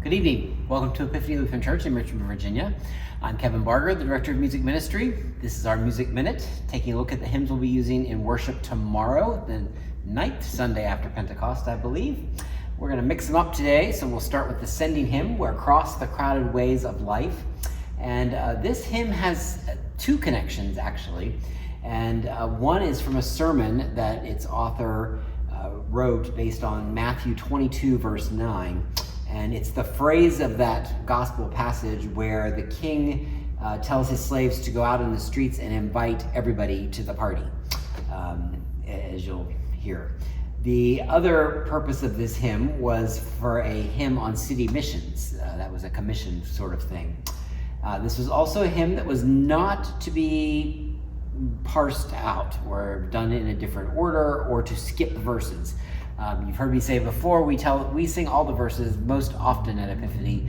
Good evening. Welcome to Epiphany Lutheran Church in Richmond, Virginia. I'm Kevin Barger, the Director of Music Ministry. This is our Music Minute, taking a look at the hymns we'll be using in worship tomorrow, the 9th Sunday after Pentecost, I believe. We're going to mix them up today, so we'll start with the sending hymn, "We're Across the Crowded Ways of Life." And this hymn has two connections, actually. And one is from a sermon that its author wrote based on Matthew 22, verse 9. And it's the phrase of that gospel passage where the king tells his slaves to go out in the streets and invite everybody to the party, as you'll hear. The other purpose of this hymn was for a hymn on city missions. That was a commission sort of thing. This was also a hymn that was not to be parsed out or done in a different order or to skip verses. You've heard me say before, we sing all the verses most often at Epiphany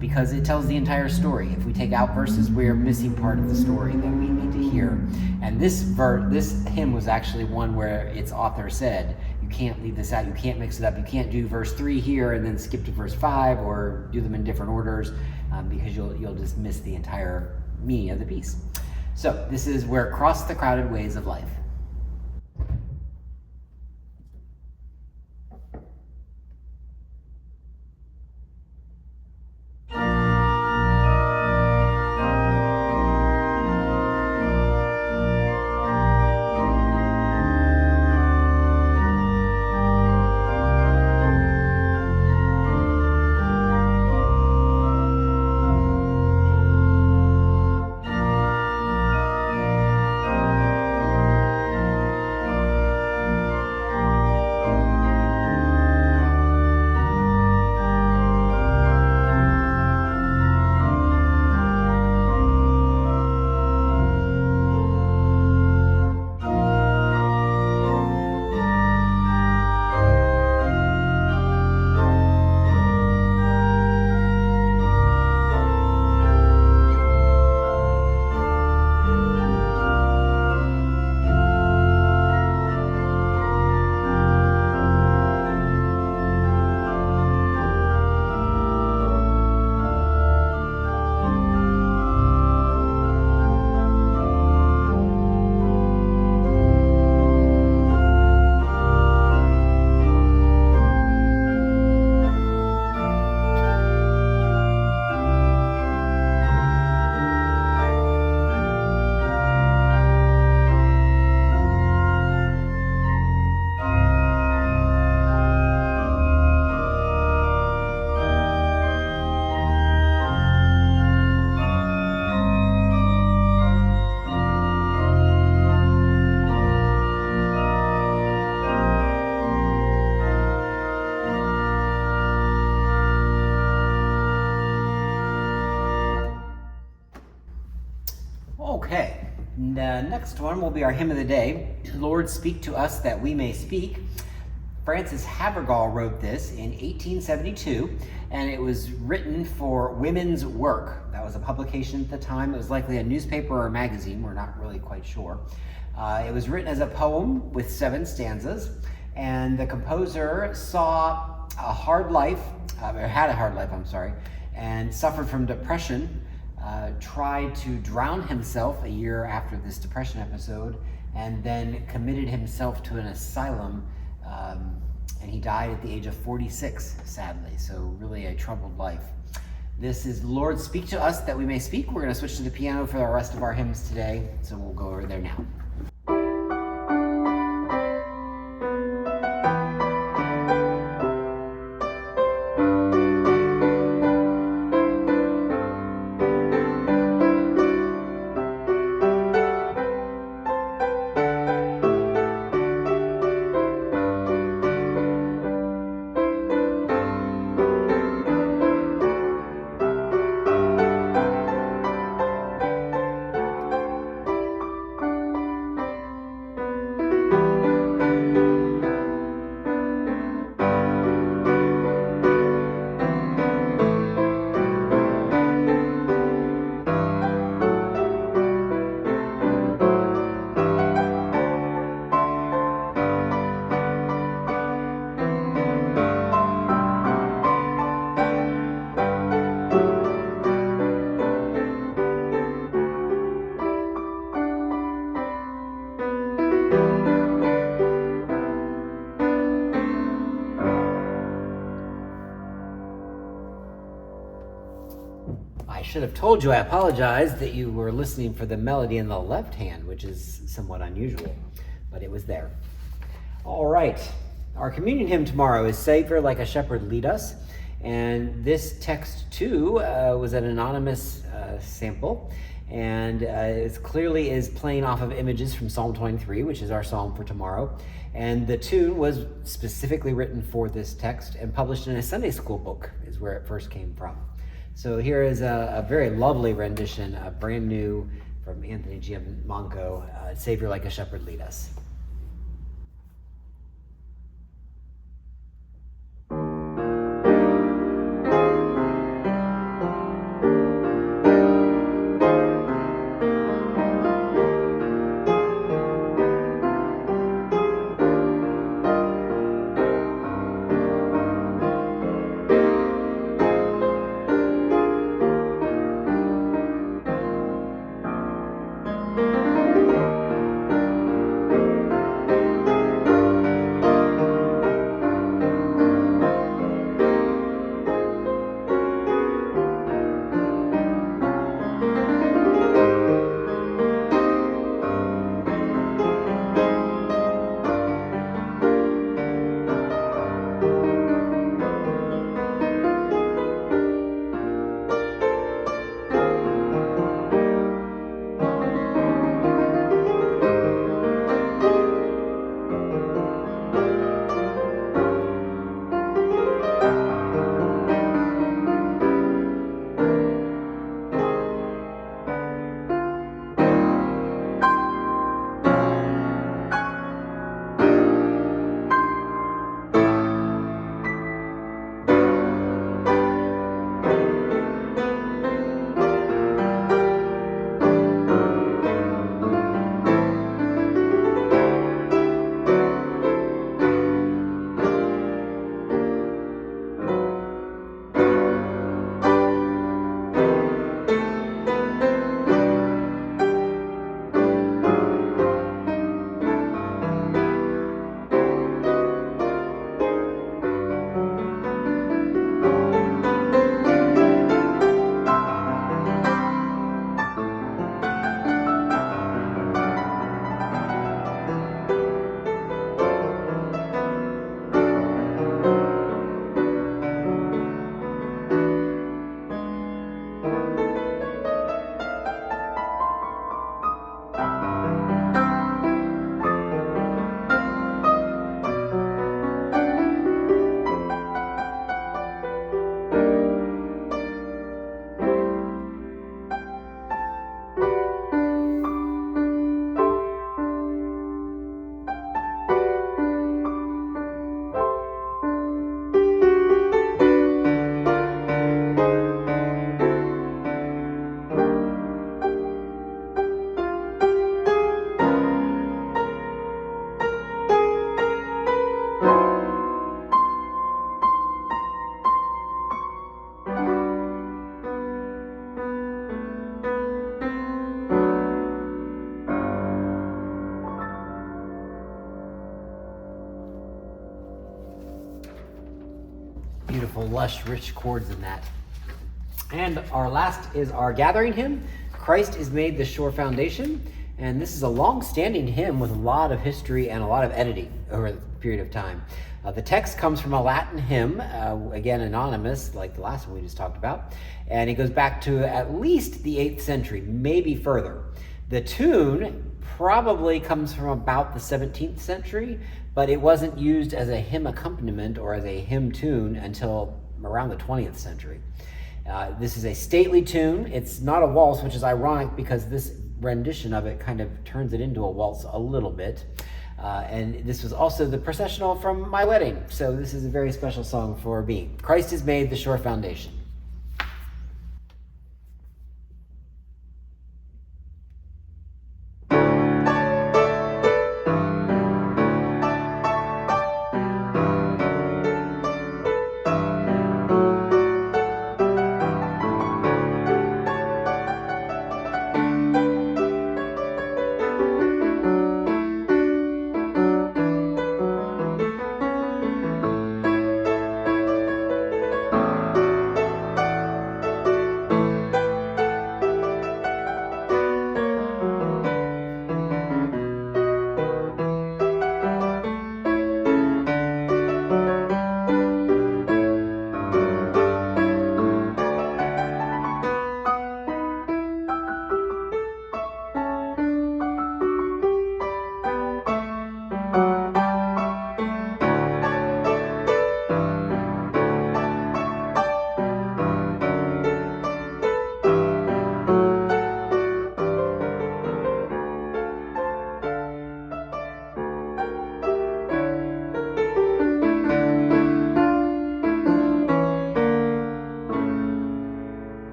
because it tells the entire story. If we take out verses, we're missing part of the story that we need to hear. And this hymn was actually one where its author said, you can't leave this out, you can't mix it up, you can't do verse 3 here and then skip to verse 5 or do them in different orders because you'll just miss the entire meaning of the piece. So this is "We're Across the Crowded Ways of Life." Okay, the next one will be our hymn of the day, "Lord, Speak to Us That We May Speak." Francis Havergal wrote this in 1872, and it was written for Women's Work. That was a publication at the time. It was likely a newspaper or a magazine. We're not really quite sure. It was written as a poem with 7 stanzas, and the composer saw a hard life, or had a hard life, and suffered from depression. Tried to drown himself a year after this depression episode, and then committed himself to an asylum, and he died at the age of 46, sadly. So really a troubled life. This is "Lord, Speak to Us That We May Speak." We're going to switch to the piano for the rest of our hymns today, so we'll go over there now. should have told you, I apologize, that you were listening for the melody in the left hand, which is somewhat unusual, but it was there. All right, our communion hymn tomorrow is Savior Like a Shepherd Lead Us, and this text too was an anonymous sample, and it clearly is playing off of images from Psalm 23, which is our psalm for tomorrow, and the tune was specifically written for this text and published in a Sunday school book is where it first came from. So here is a very lovely rendition, brand new from Anthony Giamanco, Savior Like a Shepherd Lead Us. Beautiful, lush, rich chords in that. And our last is our gathering hymn, Christ is Made the Sure Foundation. And this is a long-standing hymn with a lot of history and a lot of editing over the period of time. The text comes from a Latin hymn, again anonymous, like the last one we just talked about. And it goes back to at least the 8th century, maybe further. The tune probably comes from about the 17th century, but it wasn't used as a hymn accompaniment or as a hymn tune until around the 20th century. This is a stately tune. It's not a waltz, which is ironic because this rendition of it kind of turns it into a waltz a little bit. And this was also the processional from my wedding. So this is a very special song for me. Christ is Made the Sure Foundation.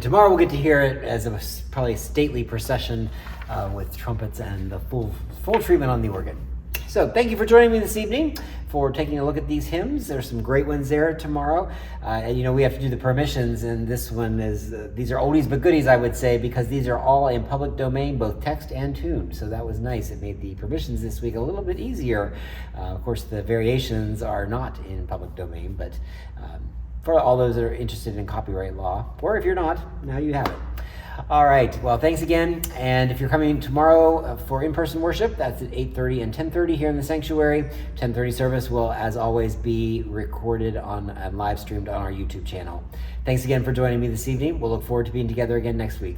And tomorrow we'll get to hear it as a probably stately procession with trumpets and the full treatment on the organ. So thank you for joining me this evening for taking a look at these hymns. There's some great ones there tomorrow. We have to do the permissions, and this one is, these are oldies but goodies, I would say, because these are all in public domain, both text and tune. So that was nice. It made the permissions this week a little bit easier. Of course, the variations are not in public domain, but for all those that are interested in copyright law, or if you're not, now you have it. All right, well, thanks again. And if you're coming tomorrow for in-person worship, that's at 8:30 and 10:30 here in the sanctuary. 10:30 service will, as always, be recorded and live streamed on our YouTube channel. Thanks again for joining me this evening. We'll look forward to being together again next week.